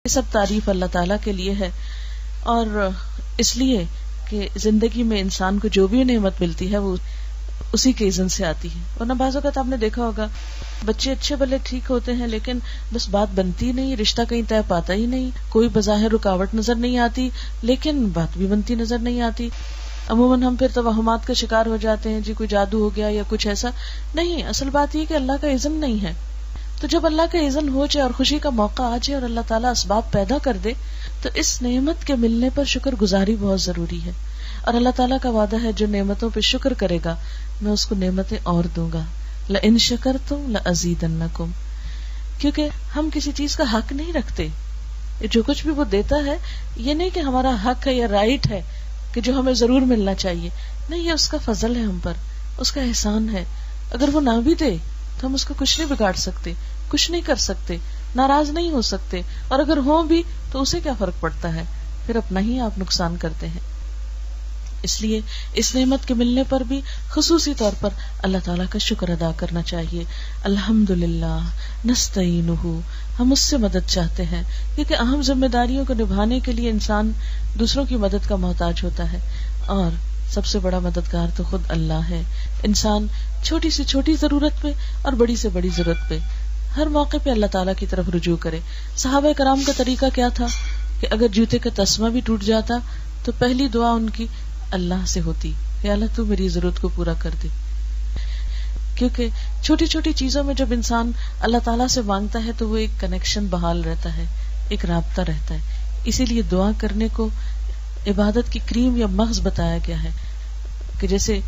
یہ سب تعریف اللہ تعالیٰ کے لیے ہے، اور اس لیے کہ زندگی میں انسان کو جو بھی نعمت ملتی ہے وہ اسی کے اذن سے آتی ہے. ورنہ بعض اوقات آپ نے دیکھا ہوگا بچے اچھے بھلے ٹھیک ہوتے ہیں لیکن بس بات بنتی نہیں، رشتہ کہیں طے پاتا ہی نہیں، کوئی بظاہر رکاوٹ نظر نہیں آتی لیکن بات بھی بنتی نظر نہیں آتی. عموماً ہم پھر توہمات کا شکار ہو جاتے ہیں، جی کوئی جادو ہو گیا یا کچھ ایسا. نہیں، اصل بات یہ کہ اللہ کا اذن نہیں ہے. تو جب اللہ کا اذن ہو جائے اور خوشی کا موقع آ جائے اور اللہ تعالیٰ اسباب پیدا کر دے تو اس نعمت کے ملنے پر شکر گزاری بہت ضروری ہے. اور اللہ تعالیٰ کا وعدہ ہے جو نعمتوں پہ شکر کرے گا میں اس کو نعمتیں اور دوں گا. لئن شکرتم لأزیدنکم. کیونکہ ہم کسی چیز کا حق نہیں رکھتے، جو کچھ بھی وہ دیتا ہے یہ نہیں کہ ہمارا حق ہے یا رائٹ ہے کہ جو ہمیں ضرور ملنا چاہیے. نہیں، یہ اس کا فضل ہے ہم پر، اس کا احسان ہے. اگر وہ نہ بھی دے تو ہم اس کو کچھ نہیں بگاڑ سکتے، کچھ نہیں کر سکتے، ناراض نہیں ہو سکتے، اور اگر ہوں بھی تو اسے کیا فرق پڑتا ہے، پھر اپنا ہی آپ نقصان کرتے ہیں. اس لیے اس نعمت کے ملنے پر بھی خصوصی طور پر اللہ تعالیٰ کا شکر ادا کرنا چاہیے. الحمدللہ نستعینہ، ہم اس سے مدد چاہتے ہیں کیونکہ اہم ذمہ داریوں کو نبھانے کے لیے انسان دوسروں کی مدد کا محتاج ہوتا ہے، اور سب سے بڑا مددگار تو خود اللہ ہے. انسان چھوٹی سے چھوٹی ضرورت پہ اور بڑی سے بڑی ضرورت پہ ہر موقع پہ اللہ تعالیٰ کی طرف رجوع کرے. صحابہ کرام کا طریقہ کیا تھا کہ اگر جوتے کا تسمہ بھی ٹوٹ جاتا تو پہلی دعا ان کی اللہ سے ہوتی کہ اللہ تو میری ضرورت کو پورا کر دے. کیونکہ چھوٹی چھوٹی چیزوں میں جب انسان اللہ تعالیٰ سے مانگتا ہے تو وہ ایک کنیکشن بحال رہتا ہے، ایک رابطہ رہتا ہے. اسی لیے دعا کرنے کو عبادت کی کریم یا مغز بتایا گیا ہے کہ جیسے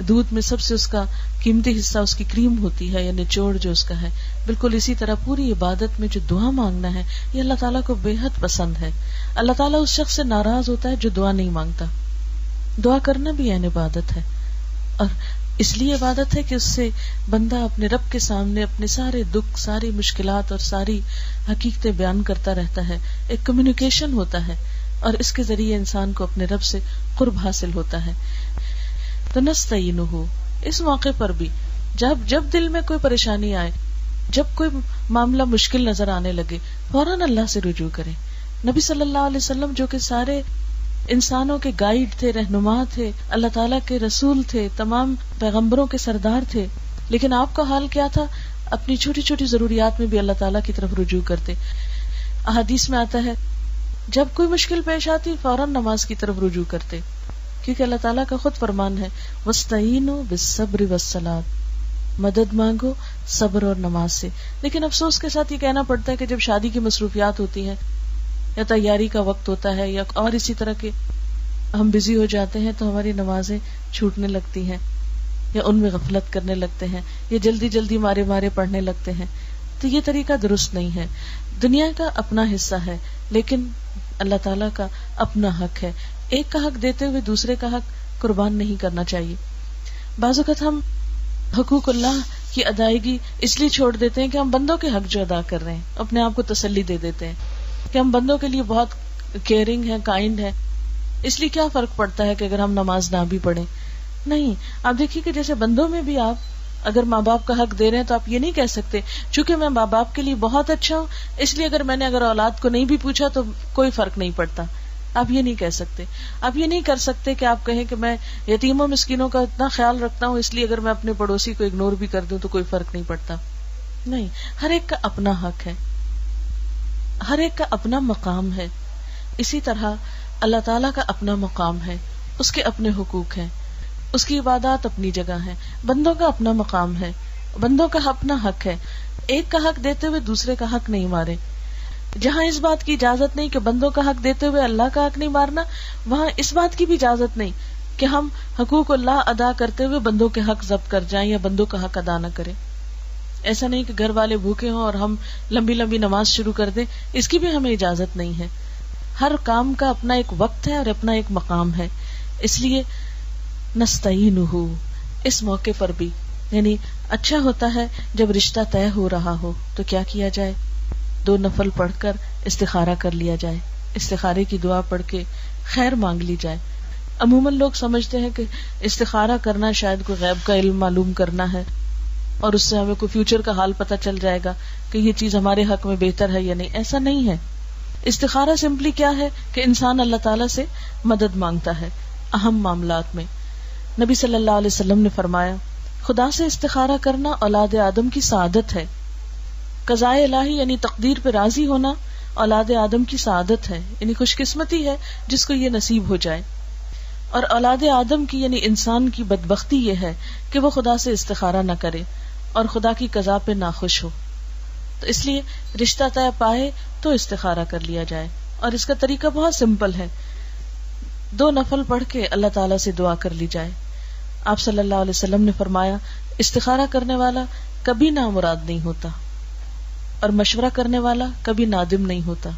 دودھ میں سب سے اس کا قیمتی حصہ اس کی کریم ہوتی ہے یا نچوڑ جو اس کا ہے، بالکل اسی طرح پوری عبادت میں جو دعا مانگنا ہے یہ اللہ تعالیٰ کو بے حد پسند ہے. اللہ تعالیٰ اس شخص سے ناراض ہوتا ہے جو دعا نہیں مانگتا. دعا کرنا بھی این عبادت ہے، اور اس لیے عبادت ہے کہ اس سے بندہ اپنے رب کے سامنے اپنے سارے دکھ، ساری مشکلات اور ساری حقیقتیں بیان کرتا رہتا ہے. ایک کمیونیکیشن ہوتا ہے اور اس کے ذریعے انسان کو اپنے رب سے قرب حاصل ہوتا ہے. تو نستعینہ، اس موقع پر بھی جب دل میں کوئی پریشانی آئے، جب کوئی معاملہ مشکل نظر آنے لگے، فوراً اللہ سے رجوع کریں. نبی صلی اللہ علیہ وسلم جو کہ سارے انسانوں کے گائیڈ تھے، رہنما تھے، اللہ تعالیٰ کے رسول تھے، تمام پیغمبروں کے سردار تھے، لیکن آپ کا حال کیا تھا؟ اپنی چھوٹی چھوٹی ضروریات میں بھی اللہ تعالیٰ کی طرف رجوع کرتے. احادیث میں آتا ہے جب کوئی مشکل پیش آتی فوراً نماز کی طرف رجوع کرتے، کیونکہ اللہ تعالیٰ کا خود فرمان ہے وَاسْتَعِینُوا بِالصَّبْرِ وَالصَّلَاةِ، مدد مانگو صبر اور نماز سے. لیکن افسوس کے ساتھ یہ کہنا پڑتا ہے کہ جب شادی کی مصروفیات ہوتی ہیں یا تیاری کا وقت ہوتا ہے یا اور اسی طرح کے ہم بزی ہو جاتے ہیں تو ہماری نمازیں چھوٹنے لگتی ہیں یا ان میں غفلت کرنے لگتے ہیں یا جلدی جلدی مارے پڑھنے لگتے ہیں. تو یہ طریقہ درست نہیں ہے. دنیا کا اپنا حصہ ہے لیکن اللہ تعالیٰ کا اپنا حق ہے. ایک کا حق دیتے ہوئے دوسرے کا حق قربان نہیں کرنا چاہیے. بعض اوقات ہم حقوق اللہ کی ادائیگی اس لیے چھوڑ دیتے ہیں کہ ہم بندوں کے حق جو ادا کر رہے ہیں اپنے آپ کو تسلی دے دیتے ہیں کہ ہم بندوں کے لیے بہت کیئرنگ ہیں، کائنڈ ہیں، اس لیے کیا فرق پڑتا ہے کہ اگر ہم نماز نہ بھی پڑھیں. نہیں، آپ دیکھیے کہ جیسے بندوں میں بھی آپ اگر ماں باپ کا حق دے رہے ہیں تو آپ یہ نہیں کہہ سکتے چونکہ میں ماں باپ کے لیے بہت اچھا ہوں اس لیے اگر اولاد کو نہیں بھی پوچھا تو کوئی فرق نہیں پڑتا. آپ یہ نہیں کہہ سکتے. آپ یہ نہیں کر سکتے کہ آپ کہیں کہ میں یتیموں مسکینوں کا اتنا خیال رکھتا ہوں اس لیے اگر میں اپنے پڑوسی کو اگنور بھی کر دوں تو کوئی فرق نہیں پڑتا. نہیں، ہر ایک کا اپنا حق ہے، ہر ایک کا اپنا مقام ہے. اسی طرح اللہ تعالیٰ کا اپنا مقام ہے، اس کے اپنے حقوق ہیں، اس کی عبادات اپنی جگہ ہیں. بندوں کا اپنا مقام ہے، بندوں کا اپنا حق ہے. ایک کا حق دیتے ہوئے دوسرے کا حق نہیں مارے. جہاں اس بات کی اجازت نہیں کہ بندوں کا حق دیتے ہوئے اللہ کا حق نہیں مارنا، وہاں اس بات کی بھی اجازت نہیں کہ ہم حقوق اللہ ادا کرتے ہوئے بندوں کے حق ضبط کر جائیں یا بندوں کا حق ادا نہ کریں. ایسا نہیں کہ گھر والے بھوکے ہوں اور ہم لمبی لمبی نماز شروع کر دیں، اس کی بھی ہمیں اجازت نہیں ہے. ہر کام کا اپنا ایک وقت ہے اور اپنا ایک مقام ہے. اس لیے نستعینہ، اس موقع پر بھی یعنی اچھا ہوتا ہے جب رشتہ طے ہو رہا ہو تو کیا کیا جائے، 2 نفل پڑھ کر استخارہ کر لیا جائے، استخارے کی دعا پڑھ کے خیر مانگ لی جائے. عموماً لوگ سمجھتے ہیں کہ استخارہ کرنا شاید کوئی غیب کا علم معلوم کرنا ہے اور اس سے ہمیں کوئی فیوچر کا حال پتہ چل جائے گا کہ یہ چیز ہمارے حق میں بہتر ہے یا نہیں. ایسا نہیں ہے. استخارہ سمپلی کیا ہے کہ انسان اللہ تعالیٰ سے مدد مانگتا ہے اہم معاملات میں. نبی صلی اللہ علیہ وسلم نے فرمایا خدا سے استخارہ کرنا اولاد آدم کی سعادت ہے. قضاء الہی یعنی تقدیر پہ راضی ہونا اولاد آدم کی سعادت ہے، یعنی خوش قسمتی ہے جس کو یہ نصیب ہو جائے. اور اولاد آدم کی یعنی انسان کی بدبختی یہ ہے کہ وہ خدا سے استخارہ نہ کرے اور خدا کی قضا پہ ناخوش ہو. تو اس لیے رشتہ طے پائے تو استخارہ کر لیا جائے، اور اس کا طریقہ بہت سمپل ہے. 2 نفل پڑھ کے اللہ تعالیٰ سے دعا کر لی جائے. آپ صلی اللہ علیہ وسلم نے فرمایا استخارہ کرنے والا کبھی نامراد نہیں ہوتا اور مشورہ کرنے والا کبھی نادم نہیں ہوتا،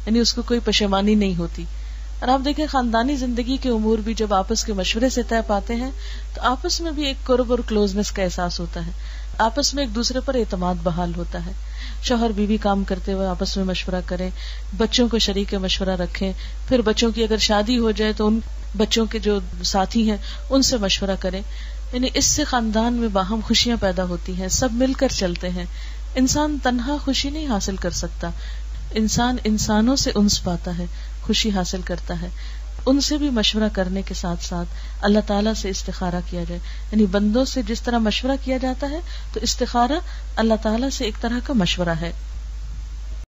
یعنی اس کو کوئی پشیمانی نہیں ہوتی. اور آپ دیکھیں خاندانی زندگی کے امور بھی جب آپس کے مشورے سے طے پاتے ہیں تو آپس میں بھی ایک قرب اور کلوزنس کا احساس ہوتا ہے، آپس میں ایک دوسرے پر اعتماد بحال ہوتا ہے. شوہر بیوی کام کرتے ہوئے آپس میں مشورہ کریں، بچوں کو شریک مشورہ رکھیں، پھر بچوں کی اگر شادی ہو جائے تو ان بچوں کے جو ساتھی ہیں ان سے مشورہ کریں. یعنی اس سے خاندان میں باہم خوشیاں پیدا ہوتی ہیں، سب مل کر چلتے ہیں. انسان تنہا خوشی نہیں حاصل کر سکتا، انسان انسانوں سے انس پاتا ہے، خوشی حاصل کرتا ہے. ان سے بھی مشورہ کرنے کے ساتھ ساتھ اللہ تعالیٰ سے استخارہ کیا جائے. یعنی بندوں سے جس طرح مشورہ کیا جاتا ہے تو استخارہ اللہ تعالیٰ سے ایک طرح کا مشورہ ہے.